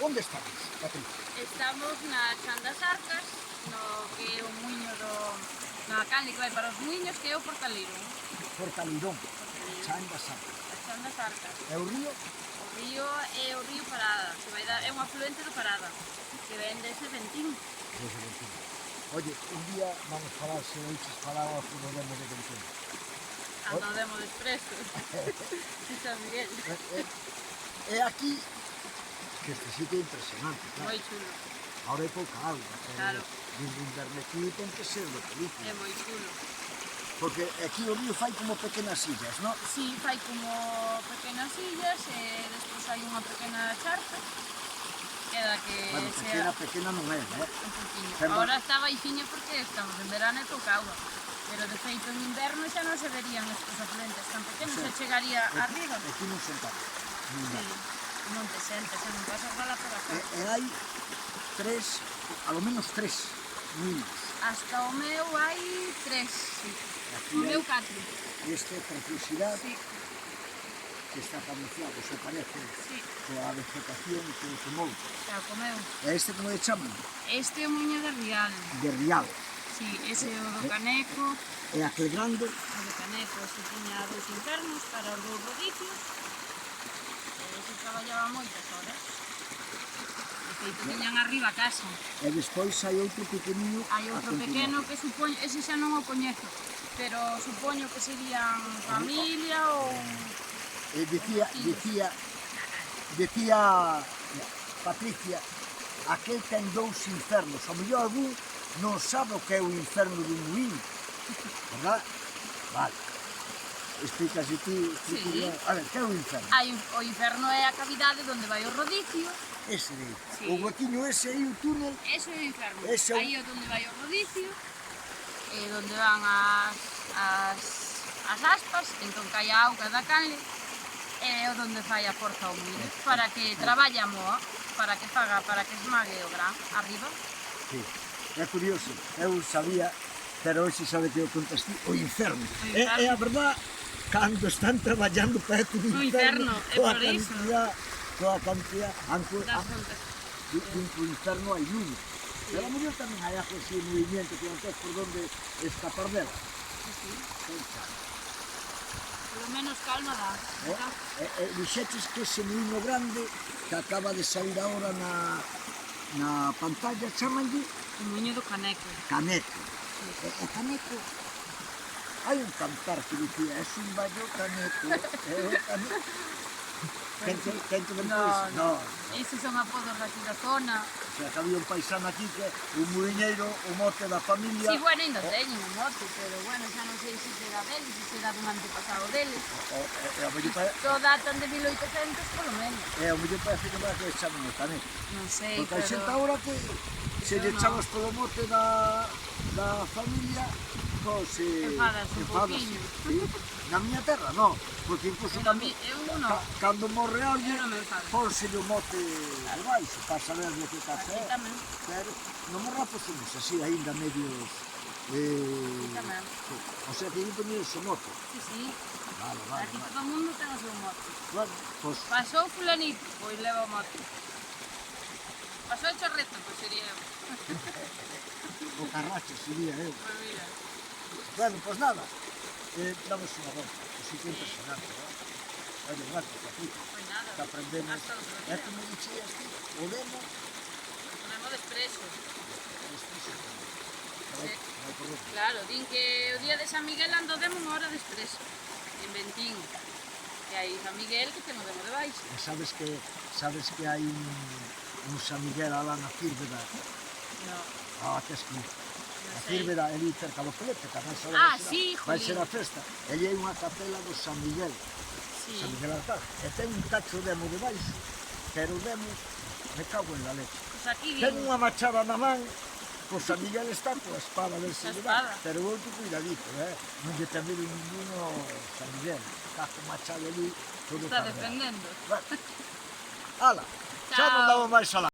Onde estamos, Patricia? Estamos na Chan das Arcas, no que é o muiño na canle que vai para os muiños, que é o Portaleiro. Portaleirón, Chan das Arcas. A Chan das Arcas. É o río? O río é o río Parada, que vai dar, é un afluente do Parada, que ven dese Ventín. Desde Ventín. Oye, un día vamos falar, se oiches falar ao Demo de Ventín. Ando Demo de Expreso. Sí, San Miguel. É aquí, que este sitio é impresionante, claro. Moi chulo. Ahora hai pouca auga, Claro. desde o inverno aquí ten que ser de película. É moi chulo. Porque aquí o río fai como pequenas illas, non? Sí, fai como pequenas illas e despois hai unha pequena charca que da que Bueno, pequena non é, né? un poquinho. Pero- Ahora está baixiño porque estamos en verano e pouca auga. Pero de feito en inverno xa non se verían estes afluentes tan pequenos, Sí. se chegaría arriba. Aquí non sentamos. Sí, non te sentes, se non pasas bala por acá. E hai tres, alo menos tres muiños. Hasta o meu hai 3, sí. Aquí O meu hai 4. este preciosidade Sí, que está camuflado, se parece, sí. coa vegetación que o tomou. Xa o meu. E este como le chaman? Este é o muiño de Rial. De Rial. Sí, ese é o do Caneco. E aquel grande, O de Caneco, ese tiña 2 infernos para os 2 rodicios. Ese traballaba moitas horas. De feito, tiñan arriba a casa. e despois hai outro pequeniño Hai a outro continuar. pequeno que supoño, ese xa non o coñezo, pero supoño que serían familia ou... E decía Patricia, aquel ten 2 infernos. O mellor algún non sabe o que é o inferno dun muíño, verdad? Vale. Explícase ti, Sí. A ver, que é o inferno? Hai o inferno é a cavidade onde vai o rodicio, Ese de aí. Sí. O huequiño ese aí, o túnel, eso é o inferno. Ese é o- Aí é onde vai o rodicio, onde van as aspas, entón cae a auga da canle, é onde fai a forza ao muíño, para que traballe a moa, para que esmague o gran arriba. sí. É curioso, eu sabía, pero hoxe sabe que eu contaste o inferno. O É inferno. a verdad, cando están traballando preto do O inferno, inferno, é coa por iso. cantidad, Das contas. dentro do inferno hai lume. Pero a mellor tamén hai algo así en movimiento que non tens por donde escapar dela. Sí, sí. Quen sabe? Polo menos calma dá. ¿verdad? Dixeches que ese muíño grande que acaba de sair agora na pantalla, chamanlle O muiño do Caneco. Caneco. E Caneco, hai un cantar que dicía, es un ballo Caneco, é o Caneco. Quen te depois? No. Eses son apodos aquí da zona. O sea, que había un paisano aquí que un muiñeiro, o mote da familia. Sí, bueno, ainda teñen o mote, pero bueno, xa non sei se será deles, se será dun antepasado deles. E ao mellor parece, Todo datan de 1800, polo menos. parece que vai que chaman o Caneco. Non sei, Porque hai pero... xente agora que se lle no. chamas polo mote da familia, pois Enfadas un pouquiño. Sí. Na miña terra, non, porque incluso Pero a mí, eu non. cando morre alguén, Eu non me enfado. pónselle o mote de baixo, para saber de que Aquí café. tamén. Pero non morra, pois somos así, ainda medios... Tamén. O sea, que eu poñer ese mote. Sí, sí. Vale, vale, Aquí vale. todo o mundo ten o seu mote. Bueno, pois, Pasou fulanito, pois leva o mote. Pasou chorreto, pois sería eu. o carracho sería eu. Pois mira. Bueno, pois nada, damos unha volta, que sí que é impresionante, ¿no? Oye, gracias, Patricia, Pois nada. que aprendemos. Hasta outro É día. como dixías ti, o demo, Ponemos de expreso. vai por dentro. Claro, din que o día de San Miguel ando demo unha hora de expreso. En Ventín. E hai San Miguel que ten o demo de baixo. E sabes que hai un San Miguel alá na Fírbeda, No, que es que non a sei. Fírbeda é ali cerca do Pelete, que tamén sabe Ah, vai ser sí, vai ser jolín. a festa. Eli hai unha capela do San Miguel, Sí. San Miguel Altar, e ten un cacho demo de baixo, pero o demo, me cago en la leche. Pois aquí Ten din. unha machada na man, pois San Miguel está coa espada del A lle espada. dá, pero o outro cuidadito, non lle ten medo ninguno San Miguel, cajo machado ali, todo Está cargado. defendendo. Bueno, ala, xa non Chao. damos máis alá.